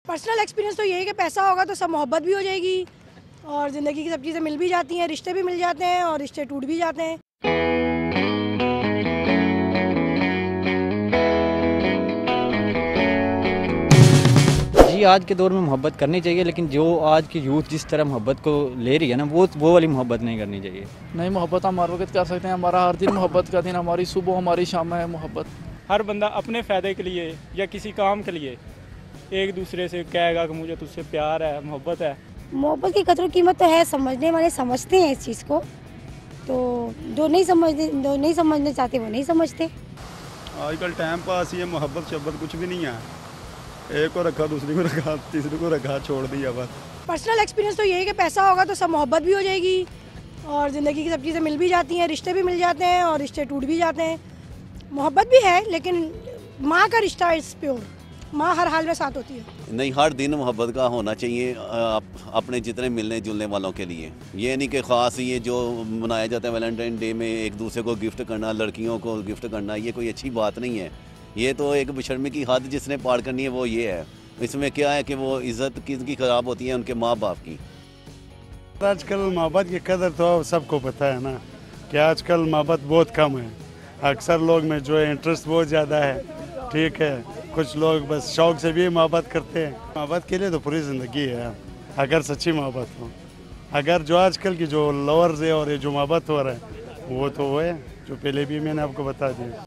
Personal experience तो यही है कि पैसा होगा तो सब मोहब्बत भी हो जाएगी और ज़िंदगी की सब चीज़ें मिल भी जाती हैं, रिश्ते भी मिल जाते हैं और रिश्ते टूट भी जाते हैं। जी आज के दौर में मोहब्बत करनी चाहिए, लेकिन जो आज की यूथ जिस तरह मोहब्बत को ले रही है ना, वो वाली मोहब्बत नहीं करनी चाहिए। नहीं, मोहब्बत हम हर वक्त कर सकते हैं। हमारा हर दिन मोहब्बत का दिन, हमारी सुबह हमारी शाम है मोहब्बत। हर बंदा अपने फ़ायदे के लिए या किसी काम के लिए एक दूसरे से कहेगा कि मुझे तुझसे प्यार है, मोहब्बत है। मोहब्बत की कदर कीमत तो है, समझने वाले समझते हैं इस चीज़ को, तो जो नहीं समझने चाहते वो नहीं समझते। आजकल टाइम पास ही है, मोहब्बत शब्बत कुछ भी नहीं है। एक को रखा, दूसरी को रखा, तीसरी को रखा, छोड़ दिया बस। पर्सनल एक्सपीरियंस तो यही है कि पैसा होगा तो सब मोहब्बत भी हो जाएगी और ज़िंदगी की सब चीज़ें मिल भी जाती हैं, रिश्ते भी मिल जाते हैं और रिश्ते टूट भी जाते हैं। मोहब्बत भी है लेकिन माँ का रिश्ता इज़ प्योर, माँ हर हाल में साथ होती है। नहीं, हर दिन मोहब्बत का होना चाहिए अपने जितने मिलने जुलने वालों के लिए। ये नहीं कि ख़ास ये जो मनाया जाता है वैलेंटाइन डे में एक दूसरे को गिफ्ट करना, लड़कियों को गिफ्ट करना, ये कोई अच्छी बात नहीं है। ये तो एक बेशर्मी की हद जिसने पार करनी है वो ये है। इसमें क्या है कि वो इज़्ज़त किसकी ख़राब होती है, उनके माँ बाप की। आजकल मोहब्बत की कदर तो सबको पता है ना कि आजकल मोहब्बत बहुत कम है। अक्सर लोग में जो है इंटरेस्ट बहुत ज़्यादा है, ठीक है। कुछ लोग बस शौक से भी मोहब्बत करते हैं। मोहब्बत के लिए तो पूरी ज़िंदगी है, अगर सच्ची मोहब्बत हो। अगर जो आजकल की जो लवर्स है और ये जो मोहब्बत हो रहा है वो तो वो है जो पहले भी मैंने आपको बता दिया।